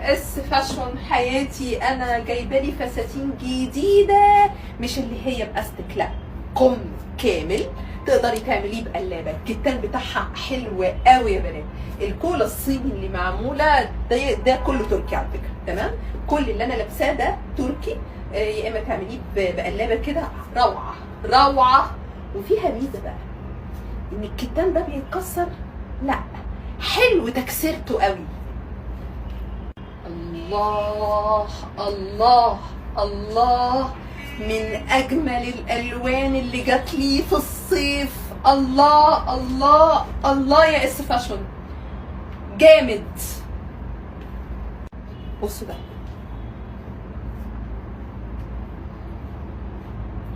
اس فاشون حياتي، انا جايبه لي فساتين جديده، مش اللي هي باستك، لا، كم كامل تقدري تعمليه بقلابه. الكتان بتاعها حلو قوي يا بنات. الكولا الصيني اللي معموله ده كله تركي على فكره، تمام. كل اللي انا لابساه ده تركي. يا اما تعمليه بقلابه كده، روعه روعه. وفيها ميزه بقى ان الكتان ده بيتكسر، لا، حلو تكسيرته قوي. الله الله الله، من اجمل الالوان اللي جات لي في الصيف. الله الله الله يا اس فاشون، جامد. بصوا ده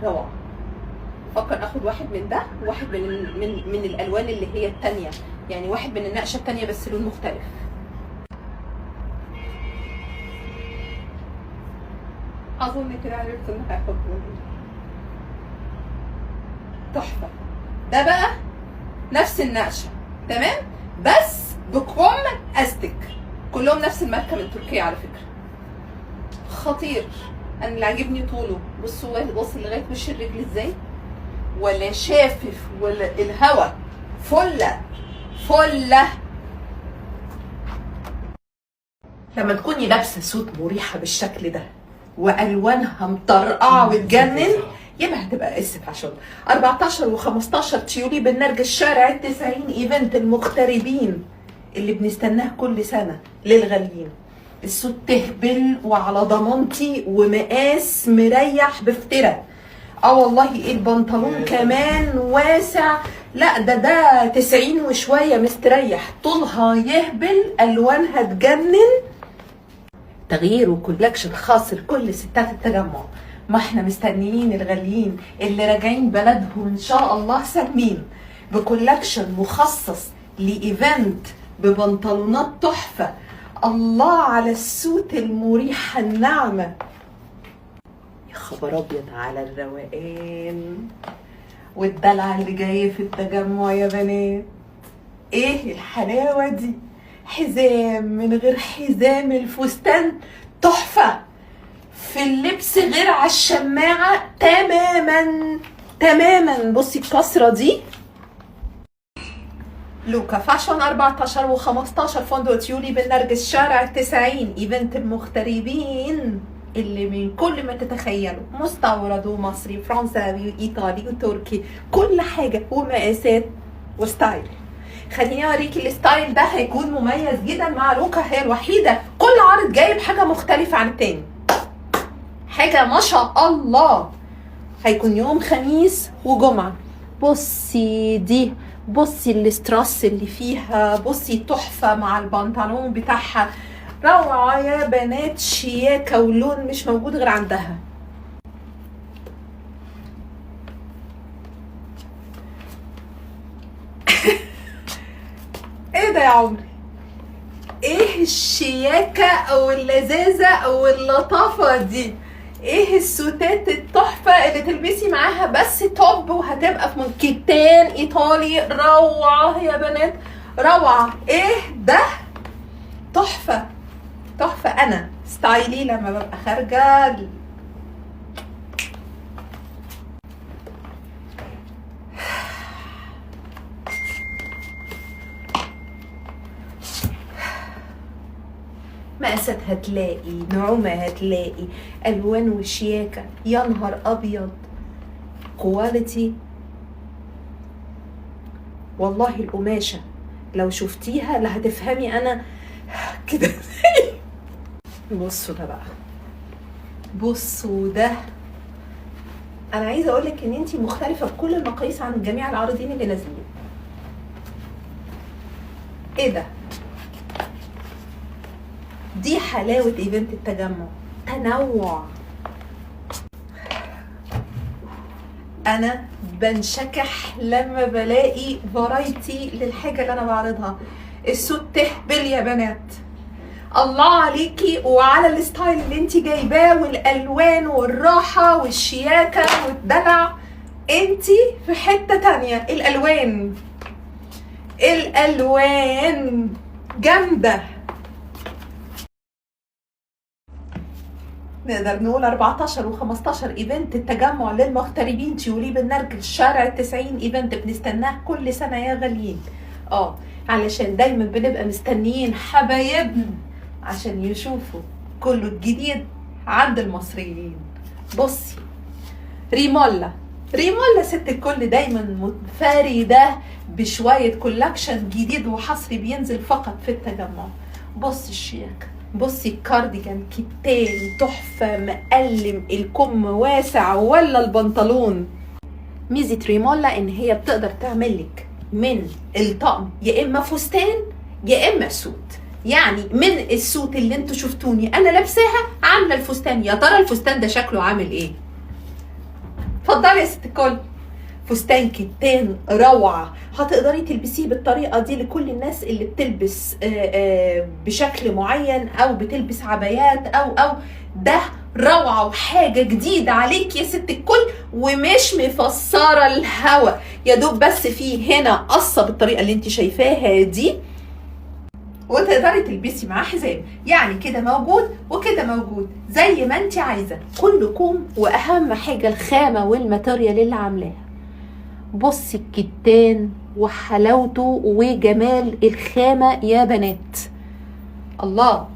روعه. فكر اخد واحد من ده وواحد من الالوان اللي هي التانية، يعني واحد من النقشه التانية بس لون مختلف. اظن كده عرفت ان هاخد تحفه. ده بقى نفس النقشه، تمام، بس بكم استك. كلهم نفس الماركه من تركيا على فكره. خطير. انا اللي عاجبني طوله، بصوا واصل لغايه وش الرجل ازاي، ولا شافف ولا الهوا فله فله. لما تكوني لابسه سوت مريحه بالشكل ده والوانها مطرقعه وتجنن، يبقى هتبقى اس فاشون. 14 و15 تيولي بالنرجس شارع ال90، ايفنت المغتربين اللي بنستناه كل سنه للغاليين. السوت تهبل وعلى ضمانتي ومقاس مريح بفتره. والله ايه، البنطلون كمان واسع، لا ده 90 وشويه مستريح. طولها يهبل، الوانها تجنن. تغيير وكولكشن خاص لكل ستات التجمع. ما احنا مستنيين الغاليين اللي راجعين بلدهم ان شاء الله سالمين، بكولكشن مخصص لايفنت ببنطلونات تحفه. الله على السوت المريحه الناعمه، يا خبر ابيض على الروقان والدلع اللي جاي في التجمع يا بنات. ايه الحلاوه دي، حزام من غير حزام، الفستان تحفه، في اللبس غير على الشماعه تماما تماما. بصي الكسره دي، لوكا فاشون 14 و15 فندق تيولي بالنرجس شارع ال90، ايفنت المغتربين اللي من كل ما تتخيلوا، مستورد ومصري فرنساوي وايطالي وتركي، كل حاجه ومقاسات وستايل. خليني اوريكي الستايل ده هيكون مميز جدا مع لوكا، هي الوحيده كل عرض جايب حاجه مختلفه عن التاني، حاجه ما شاء الله. هيكون يوم خميس وجمعه. بصي دي، بصي الاستراس اللي فيها، بصي تحفه مع البنطلون بتاعها، روعه يا بنات، شياكه ولون مش موجود غير عندها. ايه ده يا عمري، ايه الشياكه او اللذاذه او اللطافه دي، ايه السوتات التحفه اللي تلبسي معاها بس توب وهتبقى في كتان ايطالي. روعه يا بنات روعه. ايه ده، تحفه تحفه. انا ستايلي لما ببقى خارجه مقاسات هتلاقي، نعومه هتلاقي، الوان وشياكه، يا نهار ابيض، كواليتي. والله القماشه لو شفتيها لا هتفهمي انا كده. بصوا ده بقى، بصوا ده، انا عايزه اقولك ان انتي مختلفه بكل المقاييس عن جميع العارضين اللي نازلين. ايه ده، دي حلاوه ايفنت التجمع، تنوع. انا بنشكح لما بلاقي فرايتي للحاجه اللي انا بعرضها. السوت تهبل يا بنات، الله عليكي وعلى الستايل اللي انتي جايباه والالوان والراحه والشياكه والدلع. انتي في حته تانية. الالوان جامده. نقدر نقول 14 و15 ايفنت التجمع للمغتربين تيولي بالنرجس شارع 90 ايفنت بنستناه كل سنه يا غاليين. علشان دايما بنبقى مستنيين حبايبنا عشان يشوفوا كله الجديد عند المصريين. بصي ريمولا ست الكل دايما منفردة بشوية كولكشن جديد وحصري بينزل فقط في التجمع. بصي الشياكة، بصي الكارديجان كتان تحفة مقلم، الكم واسع ولا البنطلون. ميزة ريمولا ان هي بتقدر تعملك من الطقم يا اما فستان يا اما سوت. يعني من السوت اللي انتوا شفتوني انا لابساها عامله الفستان، يا ترى الفستان ده شكله عامل ايه؟ اتفضلي يا ست الكل. فستان كتان روعه، هتقدري تلبسيه بالطريقه دي لكل الناس اللي بتلبس بشكل معين او بتلبس عبايات او ده روعه وحاجه جديده عليك يا ست الكل، ومش مفسره الهوا، يا دوب بس فيه هنا قصه بالطريقه اللي انت شايفاها دي، وتقدري تلبسي معاه حزام. يعني كده موجود وكده موجود زي ما انت عايزه، كله كوم. واهم حاجه الخامه والماتيريال اللي عاملاها. بصي الكتان وحلاوته وجمال الخامه يا بنات، الله.